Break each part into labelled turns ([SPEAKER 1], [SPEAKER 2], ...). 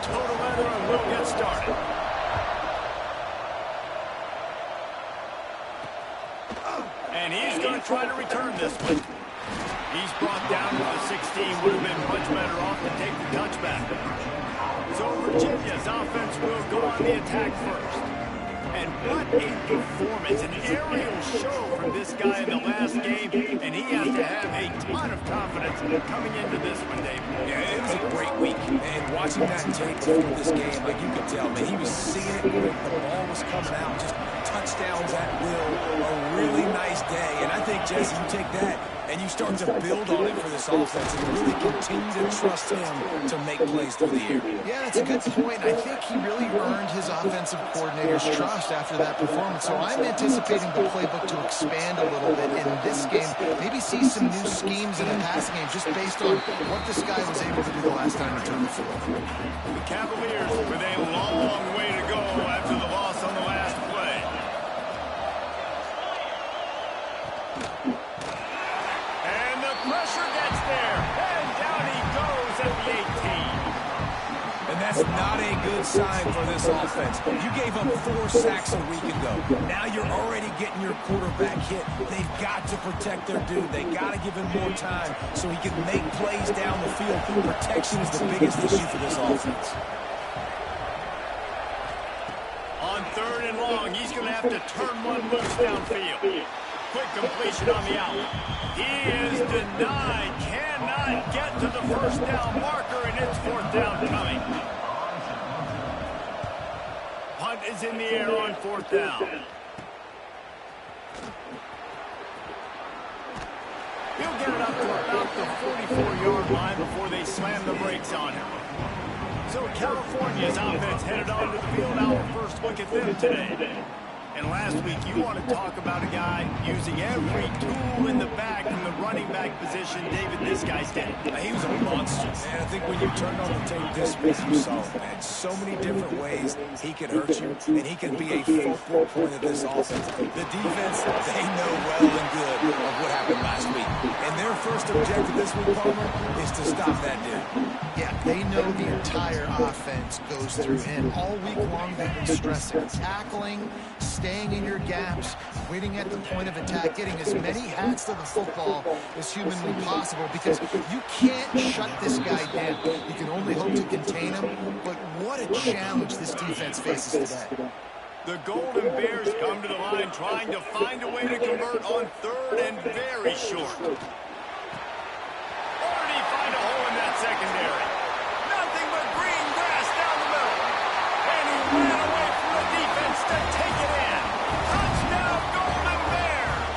[SPEAKER 1] toe to leather and we'll get started. And he's going to try to return this one. He's brought down to the 16. Would have been much better off to take the touchback. So Virginia's offense will go on the attack first. And what a performance, an aerial show from this guy in the last game, and he has to have a ton of confidence coming into this one, Dave.
[SPEAKER 2] Yeah, it was a great week, and watching that tape before this game, like you could tell, man, he was seeing it quick, the ball was coming out, just touchdowns at will, a really nice day, and I think, Jesse, you take that and you start to build on it for this offense and really continue to trust him to make plays through the air.
[SPEAKER 3] Yeah, that's a good point. I think he really earned his offensive coordinator's trust after that performance. So I'm anticipating the playbook to expand a little bit in this game. Maybe see some new schemes in the passing game just based on what this guy was able to do the last time he turned the field.
[SPEAKER 1] The Cavaliers with a long way to go after the loss on the last play. Pressure gets there, and down he goes at the 18.
[SPEAKER 2] And that's not a good sign for this offense. You gave up 4 sacks a week ago. Now you're already getting your quarterback hit. They've got to protect their dude. They got to give him more time so he can make plays down the field. Protection is the biggest issue for this offense.
[SPEAKER 1] On 3rd and long, he's going to have to turn one loose downfield. Quick completion on the out. He is denied. Cannot get to the first down marker, and it's 4th down coming. Punt is in the air on 4th down. He'll get it up to about the 44-yard line before they slam the brakes on him. So California's offense headed onto the field. Our first look at them today. And last week, you want to talk about a guy using every tool in the bag from the running back position. David, this guy's dead.
[SPEAKER 2] He was a monster, man. I think when you turned on the tape this week, you saw it, man. So many different ways he can hurt you, and he can be a focal point of this offense. The defense, they know well and good of what happened last week. And their first objective this week, Palmer, is to stop that dude.
[SPEAKER 3] Yeah, they know the entire offense goes through him. All week long, they've been stressing, tackling, staying in your gaps, waiting at the point of attack, getting as many hats to the football as humanly possible because you can't shut this guy down. You can only hope to contain him, but what a challenge this defense faces today.
[SPEAKER 1] The Golden Bears come to the line trying to find a way to convert on 3rd and very short. Or did he find a hole in that secondary? Nothing but green grass down the middle. And he ran away from the defense to take it in. Touchdown, Golden Bears!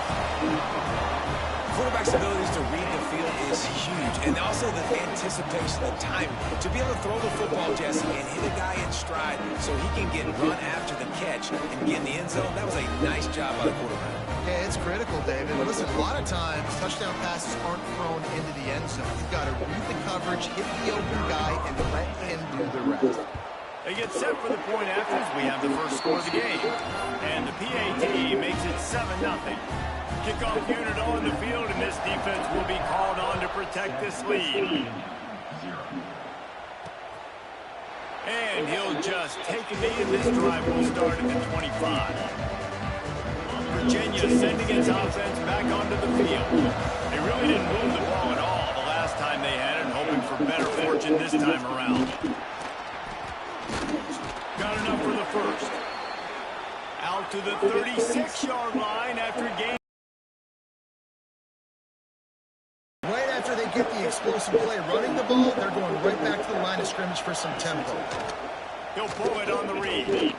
[SPEAKER 2] Quarterback's abilities to read the field is huge. And also the anticipation, the timing. To be able to throw the football, Jesse, and hit a guy in stride so he can get run after the catch and get in the end zone, that was a nice job by the quarterback.
[SPEAKER 3] Yeah, it's critical, David. Listen, a lot of times, touchdown passes aren't thrown into the end zone. You've got to read the coverage, hit the open guy, and let him do the rest.
[SPEAKER 1] They get set for the point after as we have the first score of the game. And the PAT makes it 7-0. Kickoff unit on the field, and this defense will be called on to protect this lead. And he'll just take a knee, and this drive will start at the 25. Virginia sending its offense back onto the field. They really didn't move the ball at all the last time they had it, hoping for better fortune this time around. Got enough for the first. Out to the 36-yard line after gain.
[SPEAKER 3] Right after they get the explosive play running the ball, they're going right back to the line of scrimmage for some tempo.
[SPEAKER 1] He'll pull it on the read.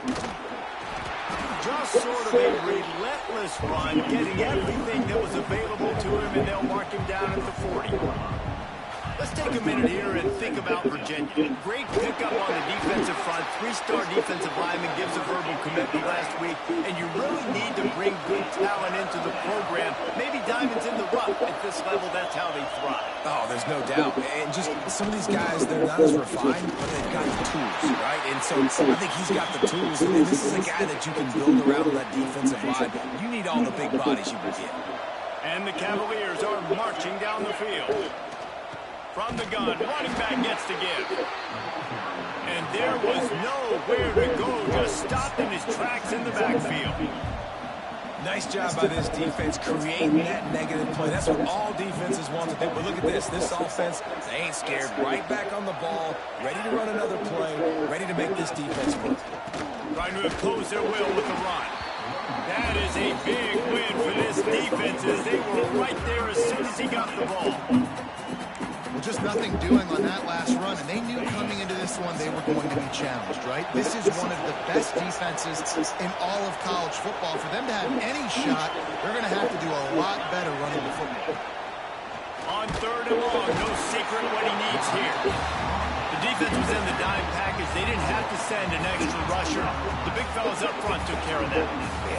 [SPEAKER 1] Just sort of a relentless run, getting everything that was available to him, and they'll mark him down at the 40. Let's take a minute here and think about Virginia. Great pickup on the defensive front. 3-star defensive lineman gives a verbal commitment last week, and you really need to bring good talent into the program. Maybe diamonds in the rough. At this level, that's how they thrive.
[SPEAKER 2] Oh, there's no doubt. And just some of these guys, they're not as refined, but they've got the tools, right? And so I think he's got the tools. And this is a guy that you can build around on that defensive line. You need all the big bodies you can get.
[SPEAKER 1] And the Cavaliers are marching down the field. From the gun, running back gets to give. And there was nowhere to go. Just stopped in his tracks in the backfield.
[SPEAKER 2] Nice job by this defense creating that negative play. That's what all defenses want to do. But look at this. This offense, they ain't scared. Right back on the ball, ready to run another play, ready to make this defense work.
[SPEAKER 1] Trying to impose their will with the run. That is a big win for this defense as they were right there as soon as he got the ball.
[SPEAKER 3] Well, just nothing doing on that last run, and they knew coming into this one they were going to be challenged, right? This is one of the best defenses in all of college football. For them to have any shot, they're going to have to do a lot better running the football.
[SPEAKER 1] On 3rd and long, no secret what he needs here. The defense was in the dime package. They didn't have to send an extra rusher. The big fellas up front took care of that.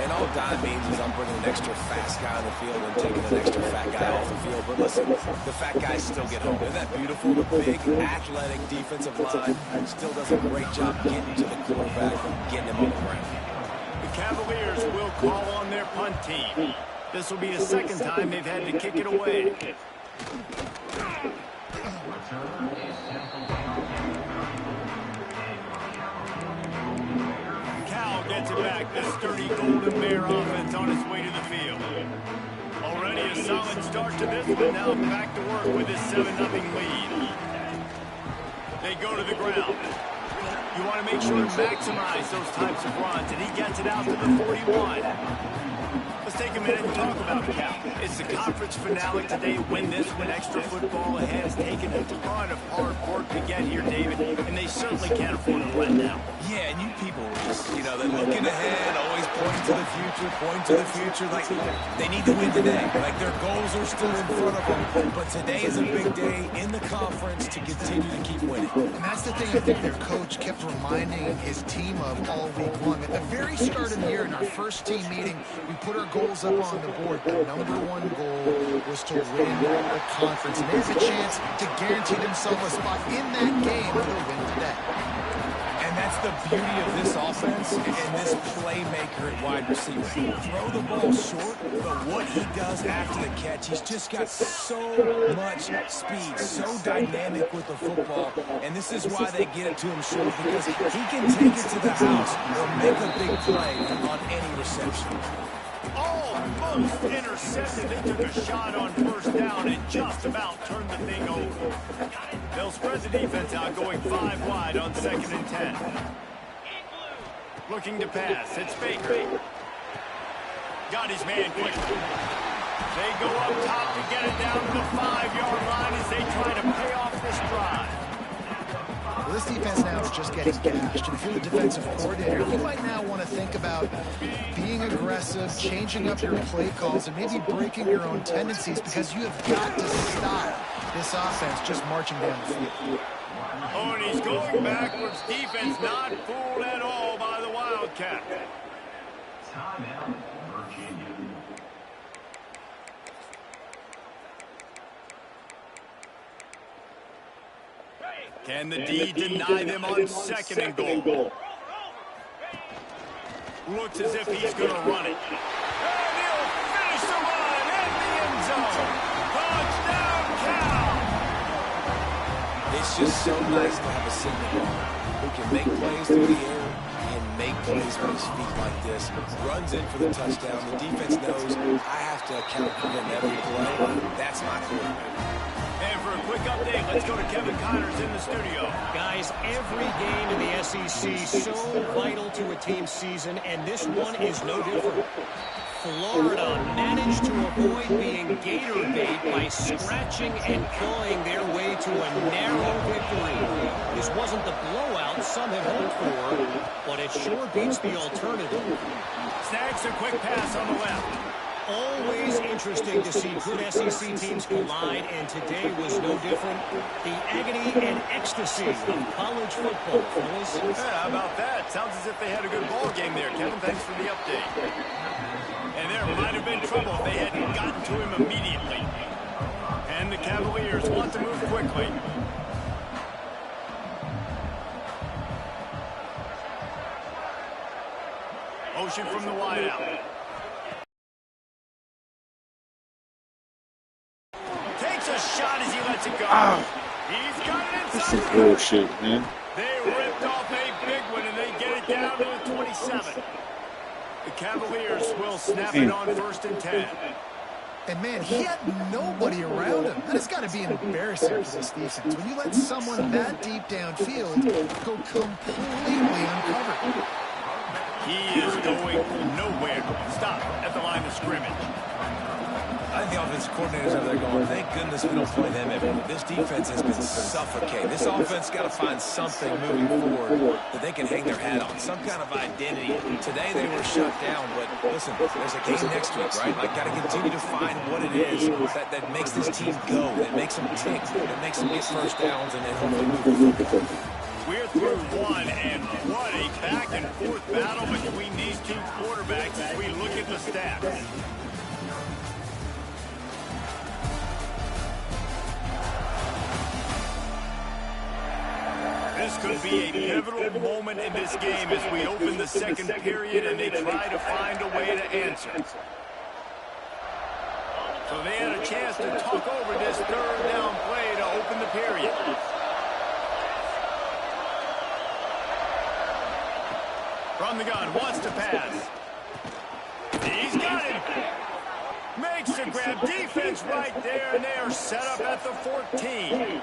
[SPEAKER 2] And all dime means is I'm bringing an extra fast guy on the field and taking an extra fat guy off the field. But listen, the fat guys still get home. Isn't that beautiful? The big, athletic defensive line still does a great job getting to the quarterback, getting him on the ground.
[SPEAKER 1] The Cavaliers will call on their punt team. This will be the second time they've had to kick it away. Cal gets it back. The sturdy Golden Bear offense on its way to the field. Already a solid start to this one. Now back to work with this 7-0 lead. They go to the ground. You want to make sure to maximize those types of runs, and he gets it out to the 41. Let's take a minute and talk about Cal. It's the conference finale today. Win this one. Extra football ahead. Has taken a ton of hard work to get here, David, and they certainly can't afford to let down.
[SPEAKER 2] Yeah, and you people are just, they're looking ahead, always pointing to the future, like they need to win today. Like their goals are still in front of them, but today is a big day in the conference to continue to keep winning.
[SPEAKER 3] And that's the thing I think their coach kept reminding his team of all week long. At the very start of the year, in our first team meeting, we put our goals up on the board. The #1 goal was to win the conference, and there's a chance to guarantee themselves a spot in that game with a win today.
[SPEAKER 2] And that's the beauty of this offense and this playmaker at wide receiver. Throw the ball short, but what he does after the catch, he's just got so much speed, so dynamic with the football. And this is why they get it to him short, because he can take it to the house or make a big play on any reception.
[SPEAKER 1] Almost intercepted. They took a shot on 1st down and just about turned the thing over. They'll spread the defense out, going 5 wide on 2nd and 10. Looking to pass. It's Baker. Got his man quickly. They go up top to get it down to the 5-yard line as they try to pay off this drive.
[SPEAKER 3] Well, this defense now is just getting gashed. And if you're the defensive coordinator, you might now want to think about being aggressive, changing up your play calls, and maybe breaking your own tendencies, because you have got to stop this offense just marching down the field.
[SPEAKER 1] Oh, and he's going backwards. Defense not fooled at all by the Wildcat.
[SPEAKER 4] Timeout, Virginia.
[SPEAKER 1] Can the D deny them on 2nd and goal? Looks as if he's going to run it. And he'll finish the run in the end zone. Touchdown, Cal!
[SPEAKER 2] It's just so nice to have a signal who can make plays through the air and make plays with his feet like this. Runs in for the touchdown. The defense knows I have to account for him every play. That's my quarterback.
[SPEAKER 1] And for a quick update, let's go to Kevin Connors in the studio.
[SPEAKER 5] Guys, every game in the SEC so vital to a team's season, and this one is no different. Florida managed to avoid being gator bait by scratching and clawing their way to a narrow victory. This wasn't the blowout some had hoped for, but it sure beats the alternative.
[SPEAKER 1] Snags a quick pass on the left.
[SPEAKER 5] Always interesting to see good SEC teams collide, and today was no different. The agony and ecstasy of college football, fellas.
[SPEAKER 1] Yeah, how about that? Sounds as if they had a good ball game there, Kevin. Thanks for the update. And there might have been trouble if they hadn't gotten to him immediately. And the Cavaliers want to move quickly. Motion from the wideout. Takes a shot as he lets it go. He's got it inside.
[SPEAKER 6] This is bullshit, man.
[SPEAKER 1] They ripped off 7. The Cavaliers will snap it on 1st and 10.
[SPEAKER 3] And, man, he had nobody around him. That has got to be embarrassing for this defense. When you let someone that deep downfield go completely uncovered.
[SPEAKER 1] He is going nowhere. Stop at the line of scrimmage.
[SPEAKER 2] I think the offensive coordinators over there going, thank goodness we don't play them every week. This defense has been suffocating. This offense got to find something moving forward that they can hang their hat on, some kind of identity. Today they were shut down, but listen, there's a game next week, right? Like, got to continue to find what it is that makes this team go, that makes them tick, that makes them get first downs, and then hopefully move forward.
[SPEAKER 1] We're through one, and what a back-and-forth battle between these two quarterbacks as we look at the stats. This could be a pivotal moment in this game as we open the second period and they try to find a way to answer. So they had a chance to talk over this third down play to open the period. From the gun, wants to pass. He's got it. Makes the grab. Defense right there, and they are set up at the 14.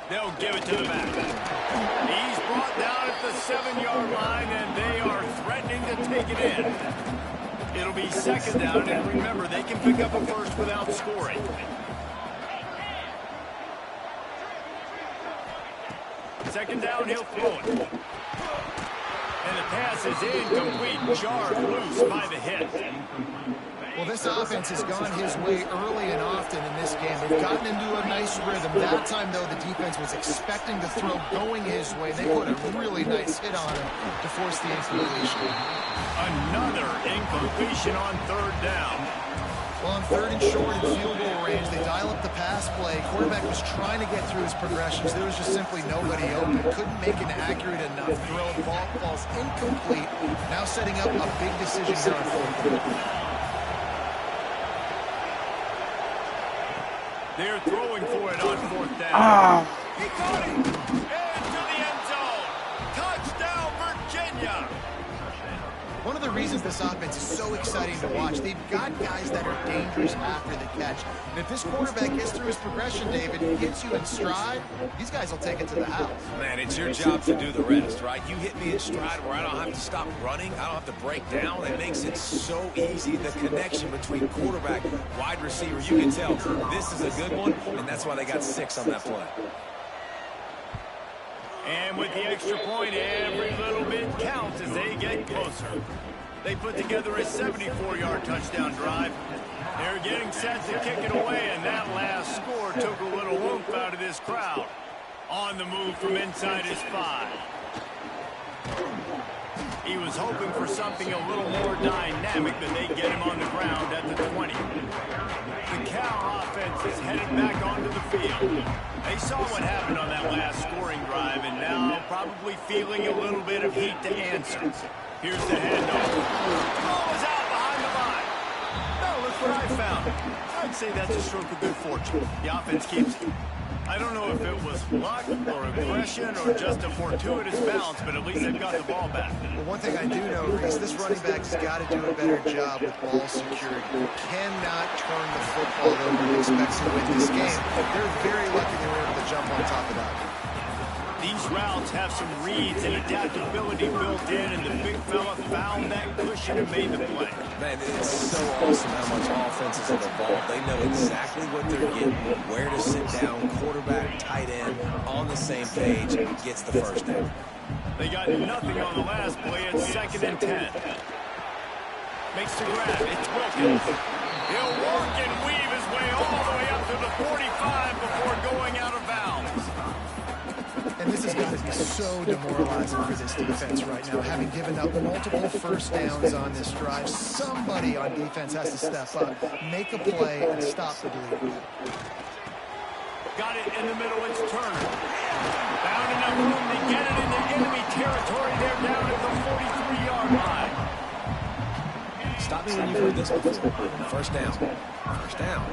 [SPEAKER 1] They'll give it to the back. He's brought down at the 7-yard line, and they are threatening to take it in. It'll be second down, and remember, they can pick up a first without scoring. Second down, he'll throw it. And the pass is incomplete, jarred loose by the hit.
[SPEAKER 3] Well, this offense has gone his way early and often in this game. They've gotten into a nice rhythm. That time, though, the defense was expecting to throw going his way. They put a really nice hit on him to force the incompletion.
[SPEAKER 1] Another incompletion on third down.
[SPEAKER 3] Well, on 3rd and short in field goal range, they dial up the pass play. Quarterback was trying to get through his progressions. There was just simply nobody open. Couldn't make an accurate enough throw. The ball falls incomplete. Now setting up a big decision here on 4th.
[SPEAKER 1] They're throwing for it on 4th down. He caught it! Into the end zone! Touchdown, Virginia!
[SPEAKER 3] One of the reasons this offense is so exciting to watch, they've got guys that are dangerous after the catch. And if this quarterback gets through his progression, David, and gets you in stride, these guys will take it to the house.
[SPEAKER 2] Man, it's your job to do the rest, right? You hit me in stride where I don't have to stop running. I don't have to break down. It makes it so easy. The connection between quarterback, wide receiver, you can tell this is a good one, and that's why they got 6 on that play.
[SPEAKER 1] And with the extra point, every little bit counts as they get closer. They put together a 74-yard touchdown drive. They're getting set to kick it away, and that last score took a little oomph out of this crowd. On the move from inside his 5. He was hoping for something a little more dynamic than they get him on the ground at the 20. The Cal offense is headed back onto the field. They saw what happened on that last scoring drive, and now probably feeling a little bit of heat to answer. Here's the handoff. Ball is out behind the line. Now look what I found. I'd say that's a stroke of good fortune. The offense keeps it. I don't know if it was luck or aggression or just a fortuitous bounce, but at least they've got the ball back.
[SPEAKER 3] Well, one thing I do know, Reese, this running back has got to do a better job with ball security. You cannot turn the football over and expect to win this game. They're very lucky they were able to jump on top of that.
[SPEAKER 1] These routes have some reads and adaptability built in, and the big fella found that cushion and made the play.
[SPEAKER 2] Man, it's so awesome how much offenses have evolved. They know exactly what they're getting, where to sit down, quarterback, tight end, on the same page, gets the first down.
[SPEAKER 1] They got nothing on the last play at 2nd and 10. Makes the grab. It's Wilkins. He'll work and weave his way all the way up to the 45 before going out of bounds.
[SPEAKER 3] And this has got to be so demoralizing for this defense right now. Having given up multiple first downs on this drive, somebody on defense has to step up, make a play, and stop the bleed.
[SPEAKER 1] Got it in the middle. It's Turner. Found enough room to get it into enemy territory. They're down at the 43-yard line.
[SPEAKER 2] Stop me when you've heard this before. First down. First down.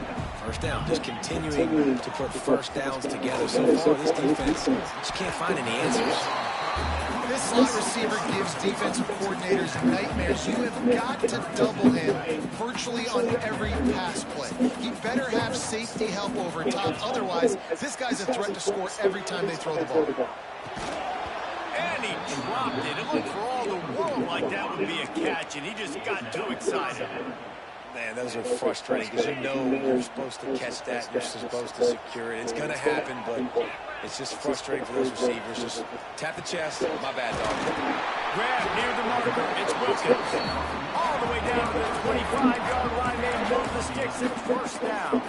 [SPEAKER 2] First down, just continuing to put first downs together. So far, this defense just can't find any answers.
[SPEAKER 3] This slot receiver gives defensive coordinators nightmares. You have got to double him virtually on every pass play. He better have safety help over top. Otherwise, this guy's a threat to score every time they throw the ball.
[SPEAKER 1] And he dropped it. It looked for all the world like that would be a catch, and he just got too excited.
[SPEAKER 2] Man, those are frustrating because you know you're supposed to catch that. You're supposed to secure it. It's going to happen, but it's just frustrating for those receivers. Just tap the chest. My bad, dog.
[SPEAKER 1] Grab near the marker. It's Wilkins. All the way down to the 25-yard line. They move the sticks at first down.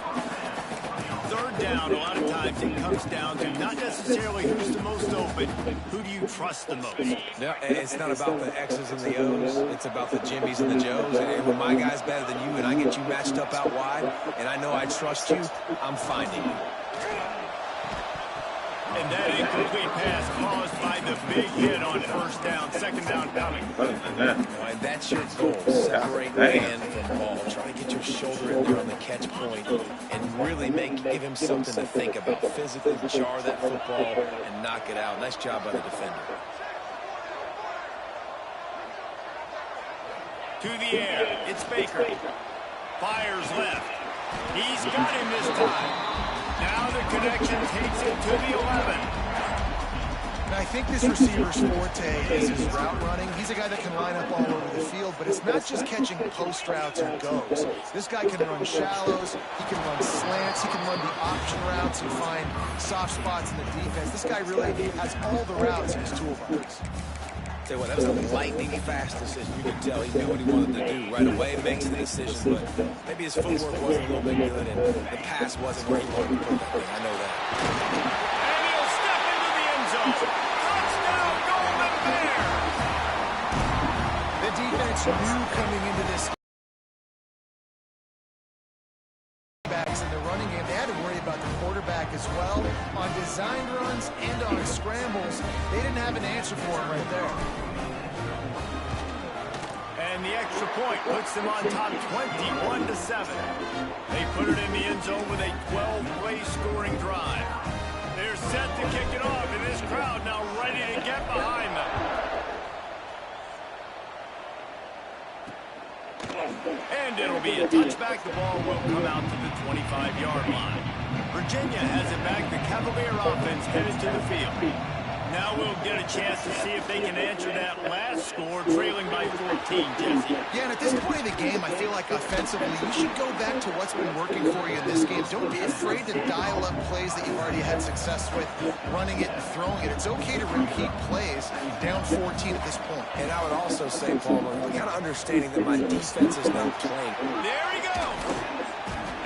[SPEAKER 1] Third down, a lot of times it comes down to not necessarily who's the most open. Who do you trust the most?
[SPEAKER 2] No, it's not about the X's and the O's. It's about the Jimmies and the Joes. And when my guy's better than you and I get you matched up out wide and I know I trust you, I'm finding you.
[SPEAKER 1] And that incomplete pass caused by the big hit on first down. Second down coming.
[SPEAKER 2] And that's your goal. Separate man from ball. Try to get your shoulder in there on the catch point and really give him something to think about. Physically jar that football and knock it out. Nice job by the defender.
[SPEAKER 1] To the air. It's Baker. Fires left. He's got him this time. Now the connection takes him to the 11.
[SPEAKER 3] And I think this receiver's forte is his route running. He's a guy that can line up all over the field, but it's not just catching post routes or goes. This guy can run shallows, he can run slants, he can run the option routes and find soft spots in the defense. This guy really has all the routes in his toolbox.
[SPEAKER 2] Tell you what, that was a lightning fast decision. You could tell he knew what he wanted to do right away. Makes the decision, but maybe his footwork wasn't a little bit good, and the pass wasn't where he wanted to put that thing. I know that.
[SPEAKER 1] And he'll step into the end zone. Touchdown, Golden Bears!
[SPEAKER 3] The defense knew coming into this backs in the running game. They had to worry about the quarterback as well. On designed runs and on scrambles, they didn't have an answer for him right there.
[SPEAKER 1] And the extra point puts them on top 21-7. They put it in the end zone with a 12-play scoring drive. They're set to kick it off, and this crowd now ready to get behind them. And it'll be a touchback. The ball will come out to the 25-yard line. Virginia has it back. The Cavalier offense headed to the field. Now we'll get a chance to see if they can answer that last score, trailing by 14, Jesse.
[SPEAKER 3] Yeah, and at this point of the game, I feel like offensively, you should go back to what's been working for you in this game. Don't be afraid to dial up plays that you've already had success with, running it and throwing it. It's okay to repeat plays down 14 at this point.
[SPEAKER 2] And I would also say, Paul, kind of understanding that my defense is now playing.
[SPEAKER 1] There he goes.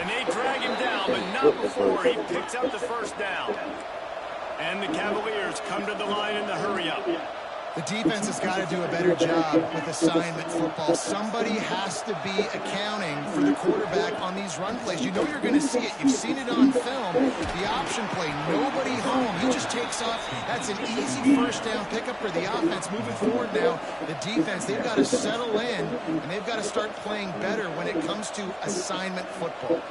[SPEAKER 1] And they drag him down, but not before he picks up the first down. And the Cavaliers come to the line in the hurry-up.
[SPEAKER 3] The defense has got to do a better job with assignment football. Somebody has to be accounting for the quarterback on these run plays. You know you're going to see it. You've seen it on film. The option play, nobody home. He just takes off. That's an easy first down pickup for the offense. Moving forward now, the defense, they've got to settle in, and they've got to start playing better when it comes to assignment football.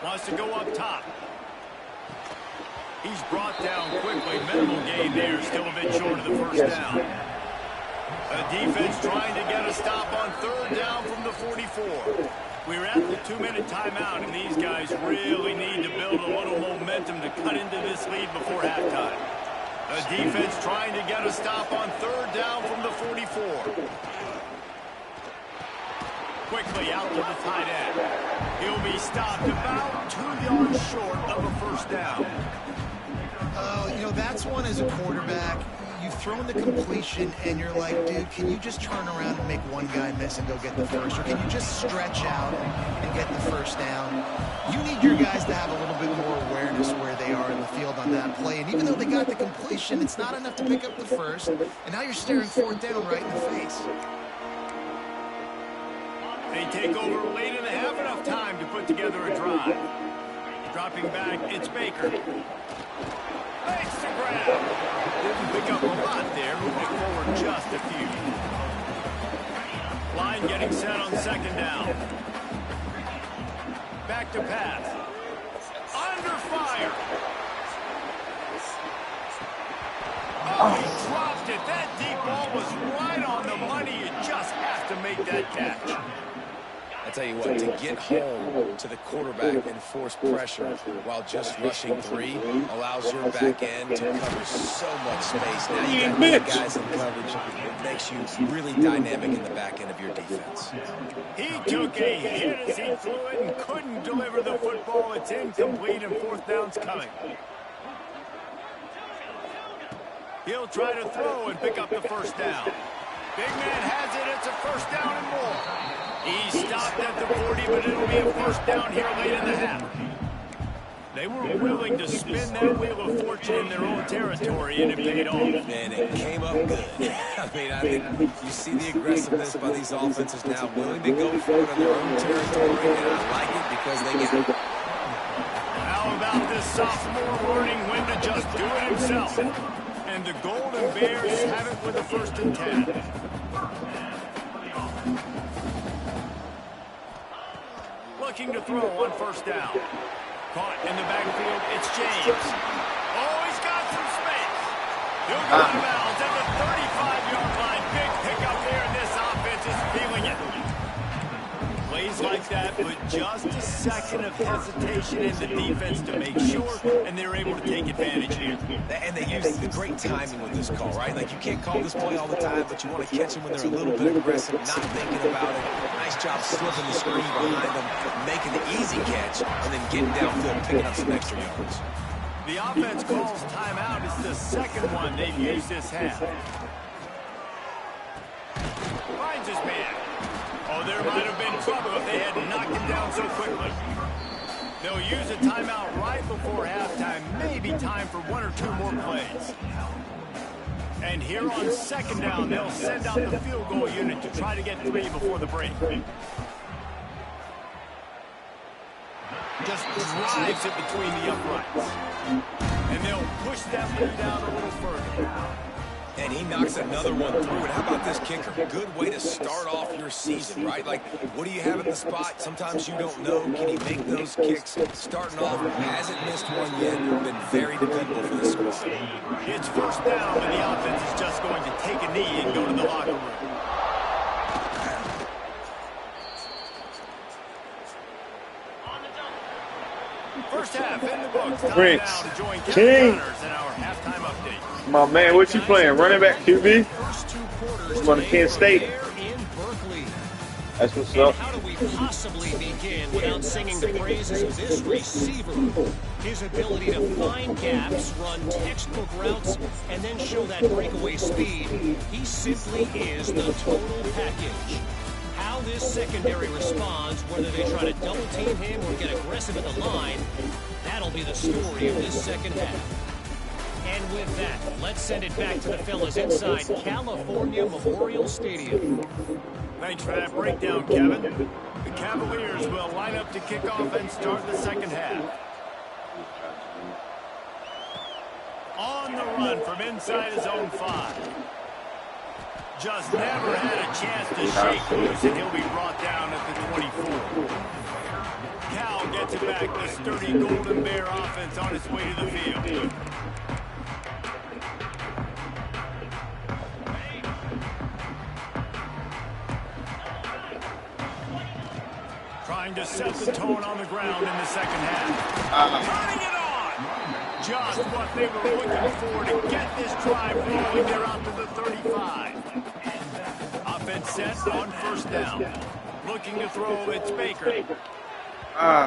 [SPEAKER 1] Wants to go up top. He's brought down quickly. Minimal gain there. Still a bit short of the first down. The defense trying to get a stop on third down from the 44. We're at the 2-minute timeout, and these guys really need to build a little momentum to cut into this lead before halftime. The defense trying to get a stop on third down from the 44. Quickly out to the tight end. He'll be stopped about 2 yards short of a first down.
[SPEAKER 3] You know, that's one as a quarterback. You've thrown the completion, and you're like, dude, can you just turn around and make one guy miss and go get the first? Or can you just stretch out and get the first down? You need your guys to have a little bit more awareness where they are in the field on that play. And even though they got the completion, it's not enough to pick up the first. And now you're staring fourth down right in the face.
[SPEAKER 1] They take over late in the half, enough time to put together a drive. Dropping back, it's Baker. Makes the grab. Didn't pick up a lot there, moving forward just a few. Line getting set on second down. Back to pass. Under fire. Oh, he dropped it. That deep ball was right on the money. You just have to make that catch.
[SPEAKER 2] I tell you what, to get home to the quarterback and force pressure while just rushing 3 allows your back end to cover so much space. Now you got big guys in coverage. It makes you really dynamic in the back end of your defense.
[SPEAKER 1] He took a hit as he threw it and couldn't deliver the football. It's incomplete and 4th down's coming. He'll try to throw and pick up the 1st down. Big man has it. It's a 1st down and more. He stopped at the 40, but it'll be a 1st down here late in the half. They were willing to spin that wheel of fortune in their own territory, and it paid off.
[SPEAKER 2] And it came up good. I think you see the aggressiveness by these offenses now, willing to go for it in their own territory, and I like it because they get it.
[SPEAKER 1] How about this sophomore learning when to just do it himself? And the Golden Bears have it with a 1st and 10. Looking to throw on 1st down. Caught in the backfield, it's James. Oh, he's got some space. He'll go out of bounds at the 35-yard line. Big pickup there, and this offense is feeling it. Plays like that with just a second of hesitation in the defense to make sure, and they're able to take advantage here.
[SPEAKER 2] And they use the great timing with this call, right? Like, you can't call this play all the time, but you want to catch them when they're a little bit aggressive, not thinking about it. Nice job slipping the screen behind them, making the easy catch, and then getting downfield and picking up some extra yards.
[SPEAKER 1] The offense calls timeout. It's the 2nd one they've used this half. Finds his man. Oh, there might have been trouble if they had knocked him down so quickly. They'll use a timeout right before halftime. Maybe time for 1 or 2 more plays. And here on 2nd down, they'll send out the field goal unit to try to get 3 before the break. Just drives it between the uprights. And they'll push that lead out a little further.
[SPEAKER 2] And he knocks another one through. And how about this kicker? Good way to start off your season, right? Like, what do you have in the spot? Sometimes you don't know. Can he make those kicks? Starting off, hasn't missed one yet. Been very dependable for this squad.
[SPEAKER 1] It's 1st down, and the offense is just going to take a knee and go to the locker room. First half in the books. Time now to join Kevin Connors in our halftime update.
[SPEAKER 6] My man, what you playing? Running back QB? He's going to Kent State. That's what's up.
[SPEAKER 5] How do we possibly begin without singing the praises of this receiver? His ability to find gaps, run textbook routes, and then show that breakaway speed. He simply is the total package. How this secondary responds, whether they try to double team him or get aggressive at the line, that'll be the story of this 2nd half. And with that, let's send it back to the fellas inside California Memorial Stadium.
[SPEAKER 1] Thanks for that breakdown, Kevin. The Cavaliers will line up to kick off and start the 2nd half. On the run from inside his own 5. Just never had a chance to shake loose, and he'll be brought down at the 24. Cal gets it back. The sturdy Golden Bear offense on its way to the field. Trying to set the tone on the ground in the 2nd half. Turning it on! Just what they were looking for to get this drive rolling. They're out to the 35. Offense set on 1st down. Looking to throw, it's Baker.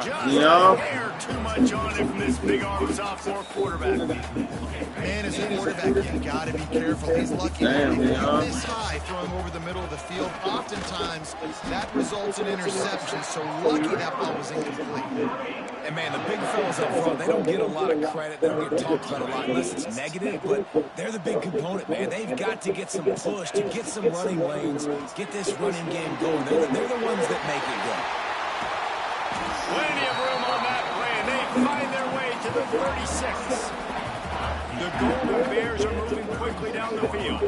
[SPEAKER 1] Just a hair too much on it from this big-arm sophomore quarterback.
[SPEAKER 3] Man, as a quarterback, you got to be careful. He's lucky to be this high throwing over the middle of the field. Oftentimes, that results in interceptions, so lucky that ball was incomplete.
[SPEAKER 2] And, man, the big fellas up front, they don't get a lot of credit. They don't get talked about a lot unless it's negative, but they're the big component, man. They've got to get some push, to get some running lanes, get this running game going. They're the ones that make it go.
[SPEAKER 1] Plenty of room on that play, and they find their way to the 36. The Golden Bears are moving quickly down the field.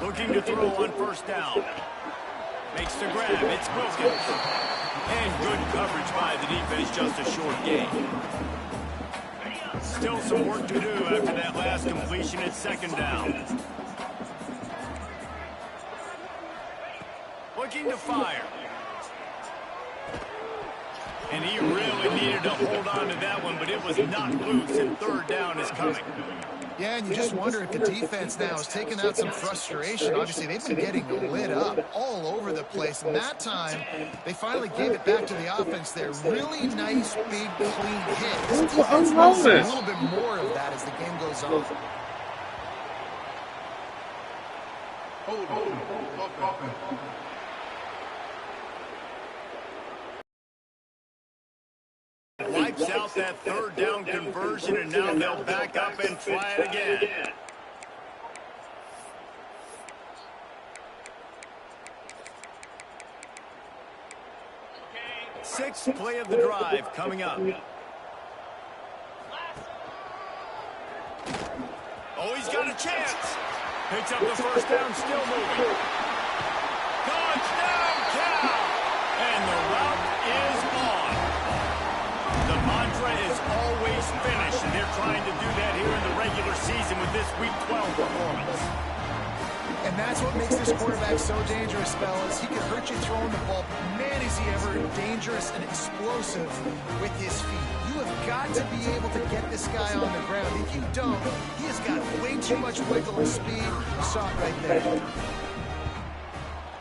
[SPEAKER 1] Looking to throw on 1st down. Makes the grab. It's Wilkins. And good coverage by the defense, just a short gain. Still some work to do after that last completion at second down. Looking to fire. And he really needed to hold on to that one, but it was not loose, and third down is coming.
[SPEAKER 3] Yeah, and you just wonder if the defense now is taking out some frustration. Obviously, they've been getting lit up all over the place. And that time, they finally gave it back to the offense there. Really nice, big, clean hit. This defense needs a little bit more of that as the game goes on.
[SPEAKER 1] Wipes out that third down conversion, and now they'll back up and try it again. Sixth play of the drive coming up. Oh, he's got a chance. Picks up the first down, still moving. Touchdown, Cal! And the route is on. The mantra is always finish, and they're trying to do that here in the regular season with this Week 12 performance.
[SPEAKER 3] And that's what makes this quarterback so dangerous, fellas. He can hurt you throwing the ball. Man, is he ever dangerous and explosive with his feet. You have got to be able to get this guy on the ground. If you don't, he has got way too much wiggle and speed. You saw it right there.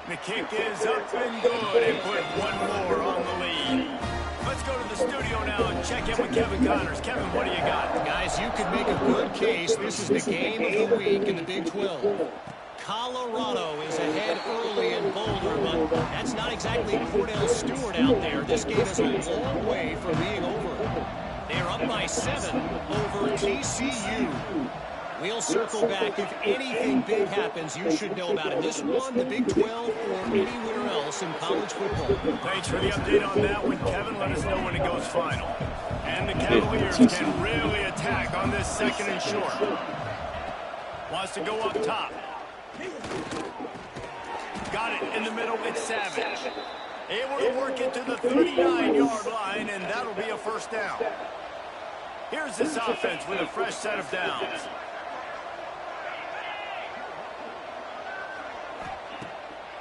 [SPEAKER 1] The kick is up and good, and put one more on the lead. Let's go to the studio now and check in with Kevin Connors. Kevin, what do you got?
[SPEAKER 5] Guys, you could make a good case. This is the game of the week in the Big 12. Colorado is ahead early in Boulder, but that's not exactly Cordell Stewart out there. This game is a long way from being over. They're up by 7 over TCU. We'll circle back. If anything big happens, you should know about it. This one, the Big 12, or anywhere else in college football.
[SPEAKER 1] Thanks for the update on that one, Kevin. Let us know when it goes final. And the Cavaliers can really attack on this second and short. Wants to go up top. Got it in the middle. It's Savage. Able to work it to the 39-yard line, and that'll be a first down. Here's this offense with a fresh set of downs.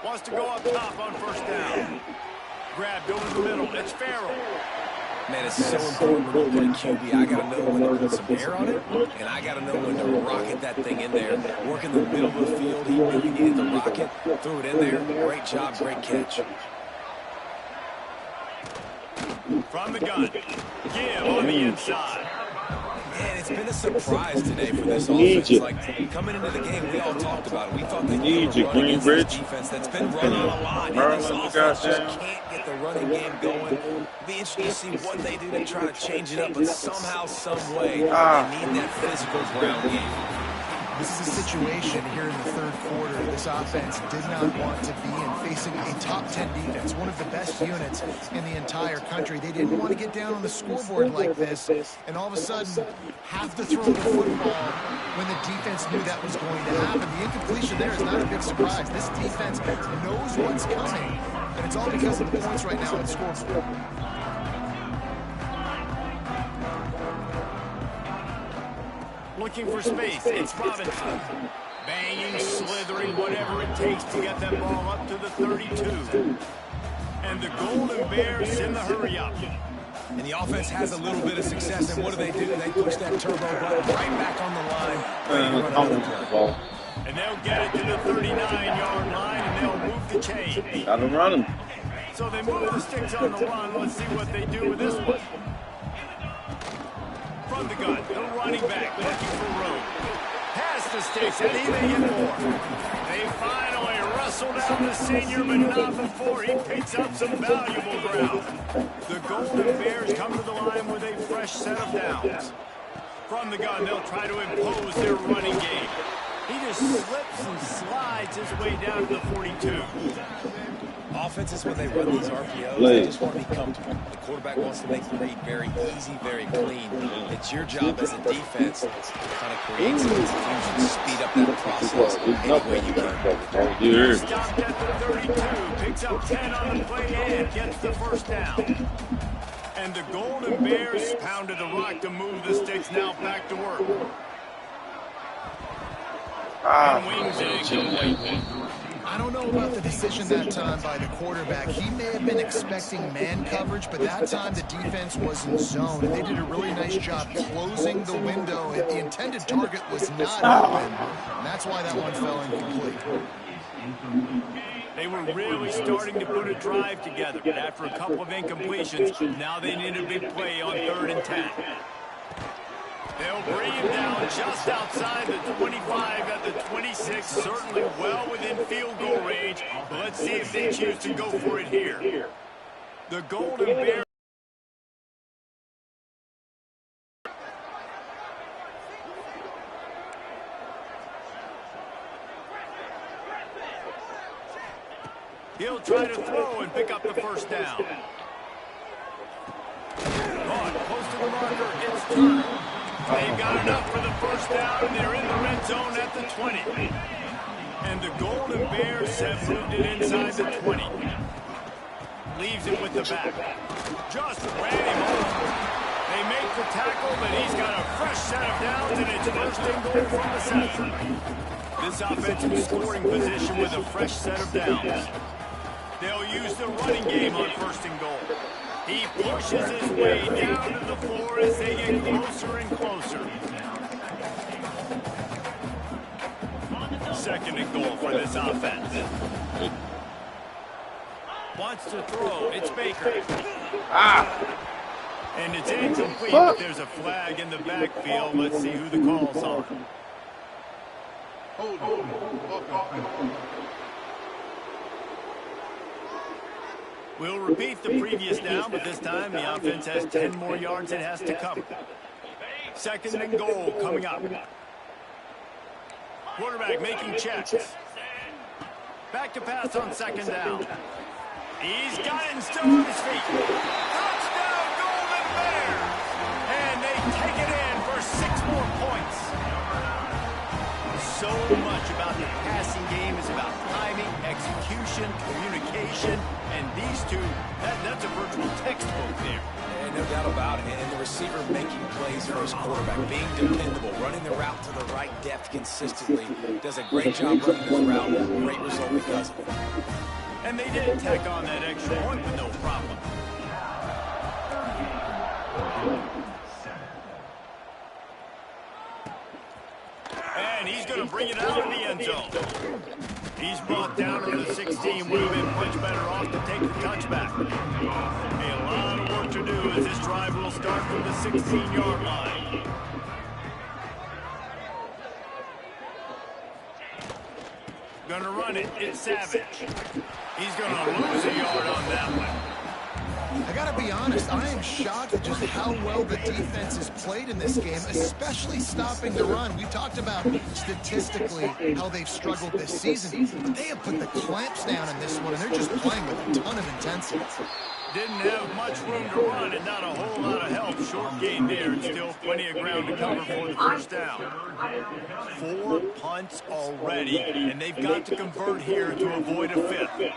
[SPEAKER 1] Wants to go up top on first down. Grabbed over the middle. It's Farrell.
[SPEAKER 2] Man, it's so important when you play QB. I got to know when to put some air on it, and I got to know when to rocket that thing in there. Work in the middle of the field. He really needed to rock it. Threw it in there. Great job, great catch.
[SPEAKER 1] From the gun. Give on the inside.
[SPEAKER 2] Man, it's been a surprise today for this offense. Like, coming into the game, we all talked about it. We thought they need to run against this defense that's been running a lot. And this offense just can't get the running game going. It'll be interesting to see what they do to try to change it up, but somehow, some way, they need that physical ground game.
[SPEAKER 3] This is a situation here in the third quarter. This offense did not want to be in, facing a top 10 defense, one of the best units in the entire country. They didn't want to get down on the scoreboard like this, and all of a sudden have to throw the football when the defense knew that was going to happen. The incompletion there is not a big surprise. This defense knows what's coming, and it's all because of the points right now on the scoreboard.
[SPEAKER 1] Looking for space. It's Robinson. Banging, slithering, whatever it takes to get that ball up to the 32. And the Golden Bears in the hurry up.
[SPEAKER 2] And the offense has a little bit of success, and what do? They push that turbo button right back on the line.
[SPEAKER 1] And they'll get it to the 39-yard line, and they'll move the chain.
[SPEAKER 6] Got him running.
[SPEAKER 1] So they move the sticks on the run. Let's see what they do with this one. From the gun, the running back looking for room. Past the sticks, and he may get more. They finally wrestle down the senior, but not before he picks up some valuable ground. The Golden Bears come to the line with a fresh set of downs. From the gun, they'll try to impose their running game. He just slips and slides his way down to the 42.
[SPEAKER 2] Offenses, when they run these RPOs, they just want to be comfortable. The quarterback wants to make the read very easy, very clean. It's your job as a defense to kind of create some confusion, speed up that process any way you can.
[SPEAKER 1] Stopped at the 32, picks up 10 on the play and gets the first down. And the Golden Bears pounded the rock to move the sticks, now back to work. And wings it incomplete.
[SPEAKER 3] I don't know about the decision that time by the quarterback. He may have been expecting man coverage, but that time the defense was in zone, and they did a really nice job closing the window. The intended target was not open, and that's why that one fell incomplete.
[SPEAKER 1] They were really starting to put a drive together, but after a couple of incompletions, now they need a big play on 3rd and 10. They'll bring him down just outside the 25 at the 26, certainly well within field goal range. But let's see if they choose to go for it here. The Golden Bears. He'll try to throw and pick up the first down. Caught close to the marker. It's Turner. They've got enough for the first down, and they're in the red zone at the 20. And the Golden Bears have moved it inside the 20. Leaves it with the back. Just ran him over. They make the tackle, but he's got a fresh set of downs, and it's first and goal from the 7. This offensive scoring position with a fresh set of downs. They'll use the running game on 1st and goal. He pushes his way down to the floor as they get closer and closer. 2nd and goal for this offense. Wants to throw. It's Baker. And it's incomplete, but there's a flag in the backfield. Let's see who the call's on. We'll repeat the previous down, but this time the offense has 10 more yards it has to cover. 2nd and goal coming up. Quarterback making checks. Back to pass on 2nd down. He's got it and still on his feet. Touchdown, Golden Bears! And they take it in for 6 more points. So much about the passing game is about timing, execution, communication, and these two, that's a virtual textbook there.
[SPEAKER 2] Yeah, no doubt about it. And the receiver making plays for his quarterback, being dependable, running the route to the right depth consistently. Does a great job running this route. Great result because of it.
[SPEAKER 1] And they did tack on that extra point with no problem. And he's going to bring it out of the end zone. He's brought down to the 16. Would have been much better off to take the touchback. A lot of work to do as this drive will start from the 16-yard line. Gonna run it. It's Savage. He's gonna lose a yard on that one.
[SPEAKER 3] I gotta be honest, I am shocked at just how well the defense has played in this game, especially stopping the run. We talked about statistically how they've struggled this season, but they have put the clamps down in this one, and they're just playing with a ton of intensity.
[SPEAKER 1] Didn't have much room to run and not a whole lot of help. Short gain there and still plenty of ground to cover for the first down. 4 punts already, and they've got to convert here to avoid a 5th.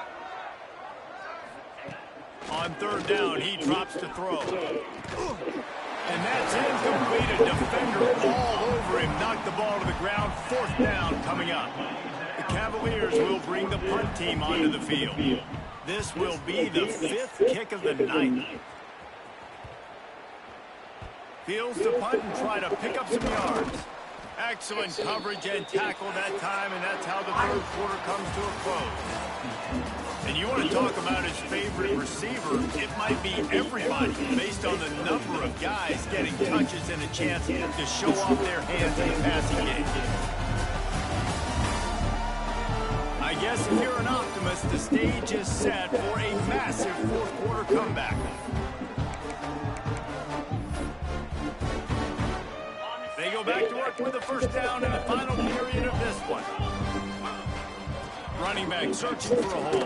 [SPEAKER 1] On 3rd down, he drops to throw. And that's incomplete. A defender all over him. Knocked the ball to the ground. 4th down coming up. The Cavaliers will bring the punt team onto the field. This will be the 5th kick of the night. Fields the punt and try to pick up some yards. Excellent coverage and tackle that time, and that's how the 3rd quarter comes to a close. And you want to talk about his favorite receiver, it might be everybody based on the number of guys getting touches and a chance to show off their hands in the passing game. I guess if you're an optimist, the stage is set for a massive 4th quarter comeback. They go back to work with the first down in the final period of this one. Running back searching for a hole.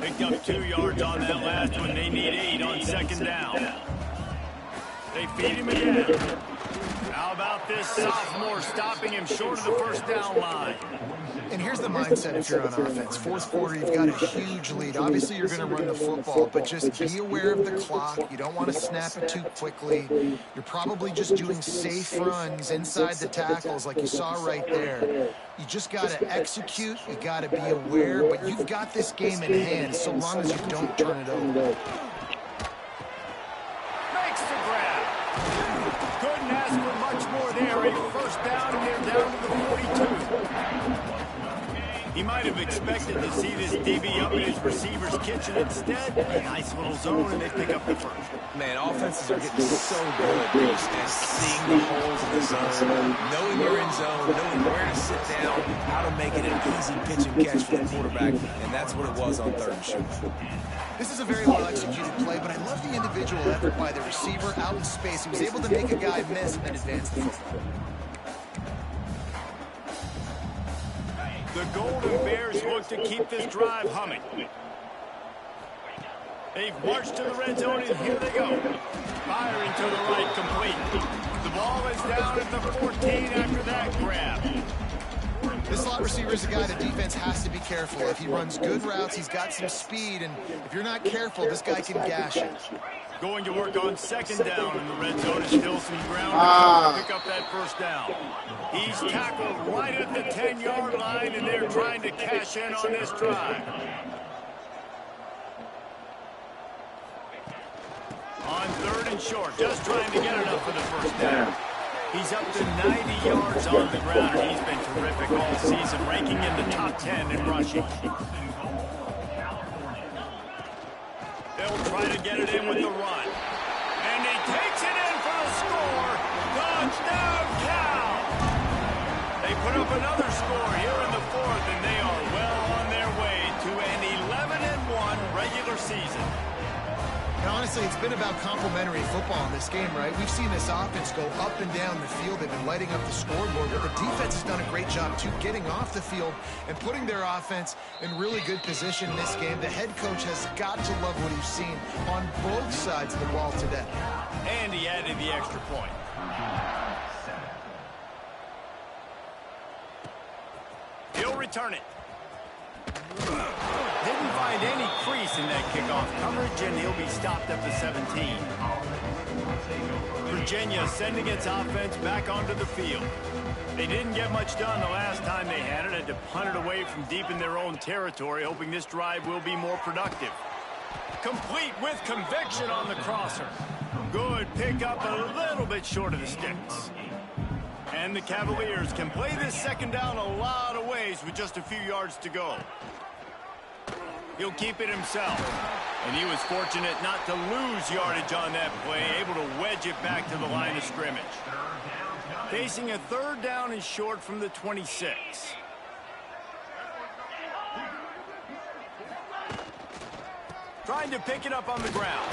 [SPEAKER 1] Picked up 2 yards on that last one. They need 8 on second down. They feed him again. How about this sophomore stopping him short of the first down line?
[SPEAKER 3] And here's the mindset if you're on offense. Fourth quarter, you've got a huge lead. Obviously, you're going to run the football, but just be aware of the clock. You don't want to snap it too quickly. You're probably just doing safe runs inside the tackles like you saw right there. You just got to execute. You got to be aware, but you've got this game in hand so long as you don't turn it over.
[SPEAKER 1] Makes the grab. Couldn't ask for much more there. A first down, and they're down to the 42. He might have expected to see this DB up in his receiver's kitchen. Instead, a nice little zone, and they pick up the first.
[SPEAKER 2] Man, offenses are getting so good at seeing the holes in the zone, knowing you're in zone, knowing where to sit down, how to make it an easy pitch and catch for the quarterback, and that's what it was on third and short.
[SPEAKER 3] This is a very well-executed play, but I love the individual effort by the receiver out in space. He was able to make a guy miss and then advance the football.
[SPEAKER 1] The Golden Bears look to keep this drive humming. They've marched to the red zone, and here they go. Firing to the right, complete. The ball is down at the 14 after that grab.
[SPEAKER 3] This slot receiver is a guy the defense has to be careful. If he runs good routes, he's got some speed, and if you're not careful, this guy can gash it.
[SPEAKER 1] Going to work on second down, and the red zone is still some ground to pick up that first down. He's tackled right at the 10-yard line, and they're trying to cash in on this drive. On third and short, just trying to get enough for the first down. He's up to 90 yards on the ground, and he's been terrific all season, ranking in the top 10 in rushing. They'll try to get it in with the run. And he takes it in for the score. Touchdown, Cal! They put up another score here in the fourth, and they are well on their way to an 11-1 regular season.
[SPEAKER 3] And honestly, it's been about complementary football in this game, right? We've seen this offense go up and down the field. They've been lighting up the scoreboard, but the defense has done a great job, too, getting off the field and putting their offense in really good position in this game. The head coach has got to love what he's seen on both sides of the ball today.
[SPEAKER 1] And he added the extra point. He'll return it. Didn't find any crease in that kickoff coverage, and he'll be stopped at the 17. Virginia sending its offense back onto the field. They didn't get much done the last time they had it. Had to punt it away from deep in their own territory, hoping this drive will be more productive. Complete with conviction on the crosser. Good pickup, a little bit short of the sticks. And the Cavaliers can play this second down a lot of ways with just a few yards to go. He'll keep it himself. And he was fortunate not to lose yardage on that play, able to wedge it back to the line of scrimmage. Facing a third down and short from the 26. Trying to pick it up on the ground.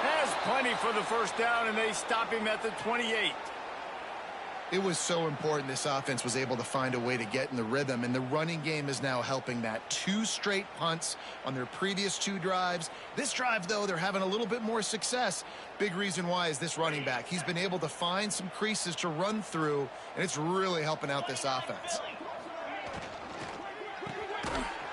[SPEAKER 1] Has plenty for the first down, and they stop him at the 28.
[SPEAKER 3] It was so important this offense was able to find a way to get in the rhythm, and the running game is now helping that. 2 straight punts on their previous 2 drives. This drive, though, they're having a little bit more success. Big reason why is this running back. He's been able to find some creases to run through, and it's really helping out this offense.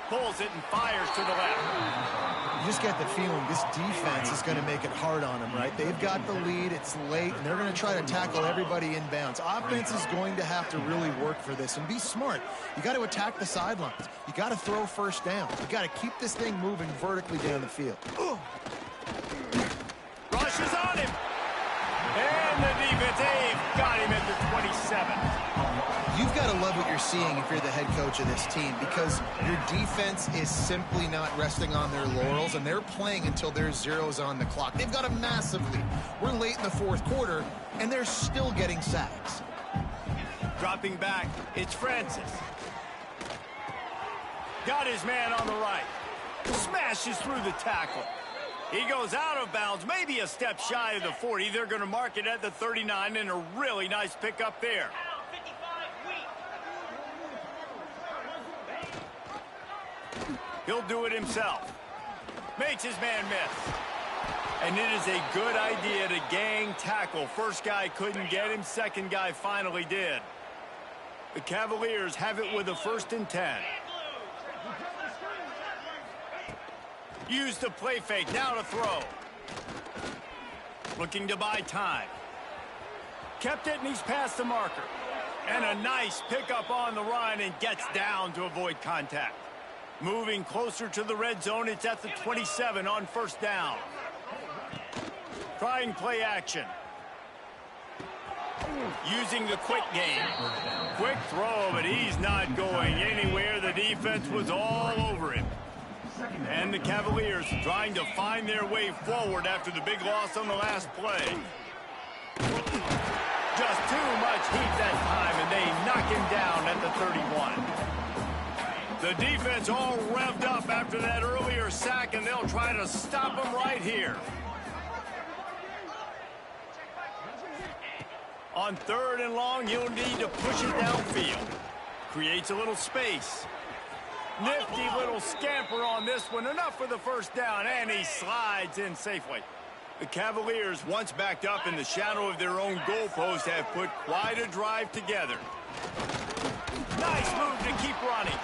[SPEAKER 1] Pulls it and fires to the left.
[SPEAKER 3] You just get the feeling this defense is going to make it hard on them, right? They've got the lead, it's late, and they're going to try to tackle everybody inbounds. Offense is going to have to really work for this and be smart. You got to attack the sidelines. You got to throw first down. You got to keep this thing moving vertically down the field.
[SPEAKER 1] Rushes on him. And the defense, they've got him at the 27.
[SPEAKER 3] You've got to love what you're seeing if you're the head coach of this team, because your defense is simply not resting on their laurels, and they're playing until there's zeros on the clock. They've got a massive lead. We're late in the fourth quarter, and they're still getting sacks.
[SPEAKER 1] Dropping back, it's Francis. Got his man on the right. Smashes through the tackle. He goes out of bounds, maybe a step shy of the 40. They're going to mark it at the 39, and a really nice pickup there. He'll do it himself. Makes his man miss. And it is a good idea to gang tackle. First guy couldn't get him. Second guy finally did. The Cavaliers have it with a 1st and 10. Use the play fake. Now to throw. Looking to buy time. Kept it, and he's past the marker. And a nice pickup on the run, and gets down to avoid contact. Moving closer to the red zone. It's at the 27 on 1st down. Trying play action. Using the quick game. Quick throw, but he's not going anywhere. The defense was all over him. And the Cavaliers trying to find their way forward after the big loss on the last play. Just too much heat that time, and they knock him down at the 31. The defense all revved up after that earlier sack, and they'll try to stop him right here. On 3rd and long, he'll need to push it downfield. Creates a little space. Nifty little scamper on this one. Enough for the 1st down, and he slides in safely. The Cavaliers, once backed up in the shadow of their own goalpost, have put quite a drive together. Nice move to keep running.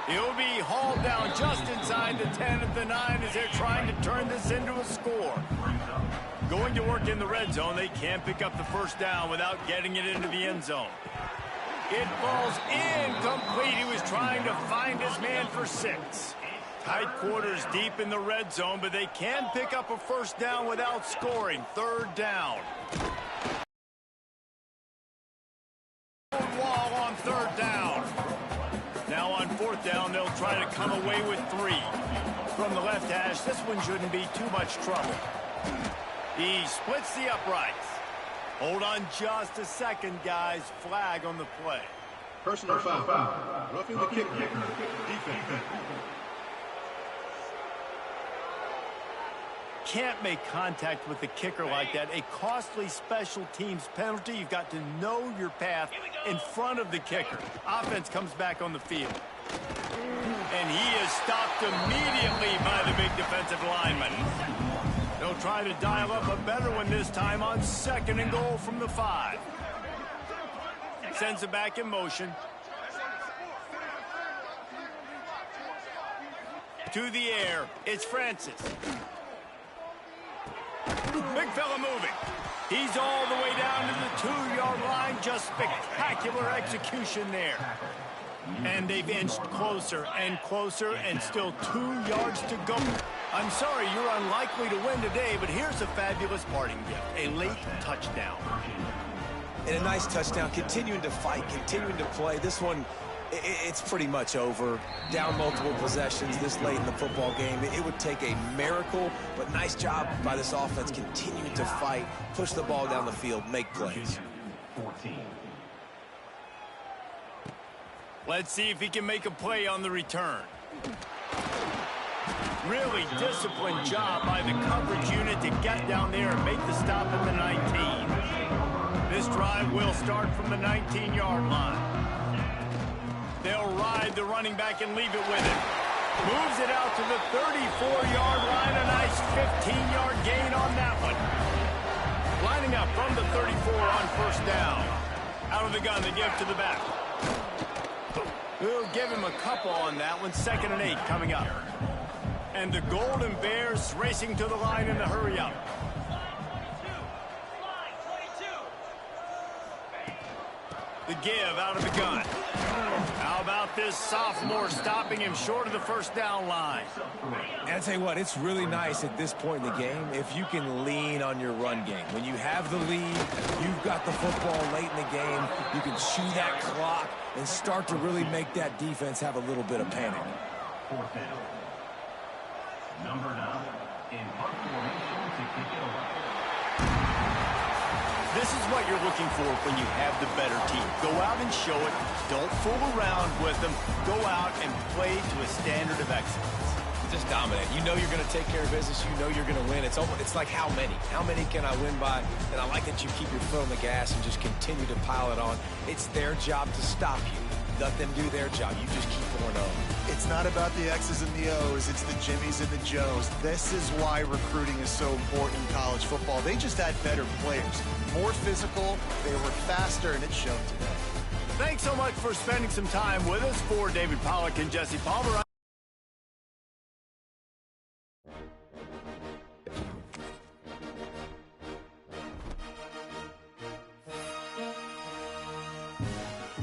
[SPEAKER 1] He'll be hauled down just inside the 10 at the 9 as they're trying to turn this into a score. Going to work in the red zone. They can't pick up the 1st down without getting it into the end zone. It falls incomplete. He was trying to find his man for 6. Tight quarters deep in the red zone, but they can pick up a 1st down without scoring. 3rd down. Wall on 3rd down. Now on 4th down, they'll try to come away with 3. From the left hash, this one shouldn't be too much trouble. He splits the uprights. Hold on just a second, guys. Flag on the play.
[SPEAKER 7] Personal foul. Roughing the kicker. Defense.
[SPEAKER 1] Can't make contact with the kicker like that. A costly special teams penalty. You've got to know your path in front of the kicker. Offense comes back on the field. And he is stopped immediately by the big defensive lineman. They'll try to dial up a better one this time on 2nd and goal from the 5. Sends it back in motion. To the air. It's Francis. Big fella moving. He's all the way down to the 2-yard line. Just spectacular execution there. And they've inched closer and closer, and still 2 yards to go. I'm sorry, you're unlikely to win today, but here's a fabulous parting gift. A late touchdown.
[SPEAKER 2] And a nice touchdown, continuing to fight, continuing to play. This one, it's pretty much over. Down multiple possessions this late in the football game. It would take a miracle, but nice job by this offense continuing to fight, push the ball down the field, make plays.
[SPEAKER 4] 14.
[SPEAKER 1] Let's see if he can make a play on the return. Really disciplined job by the coverage unit to get down there and make the stop at the 19. This drive will start from the 19-yard line. They'll ride the running back and leave it with him. Moves it out to the 34-yard line. A nice 15-yard gain on that one. Lining up from the 34 on 1st down. Out of the gun, they give to the back. We'll give him a couple on that one. 2nd and 8 coming up. And the Golden Bears racing to the line in the hurry up. The give out of the gun. How about this sophomore stopping him short of the 1st down line?
[SPEAKER 2] And I tell you what, it's really nice at this point in the game if you can lean on your run game. When you have the lead, you've got the football late in the game, you can chew that clock and start to really make that defense have a little bit of panic.
[SPEAKER 4] 4th down. Number 9 in punt formation to kick it away.
[SPEAKER 1] This is what you're looking for when you have the better team. Go out and show it. Don't fool around with them. Go out and play to a standard of excellence.
[SPEAKER 2] Just dominate. You know you're going to take care of business. You know you're going to win. It's like how many? How many can I win by? And I like that you keep your foot on the gas and just continue to pile it on. It's their job to stop you. let them do their job. You just keep pouring on.
[SPEAKER 3] It's not about the X's and the O's. It's the Jimmies and the Joes. This is why recruiting is so important in college football. They just had better players, more physical, they were faster, and it showed today.
[SPEAKER 1] Thanks so much for spending some time with us. For David Pollack and Jesse Palmer.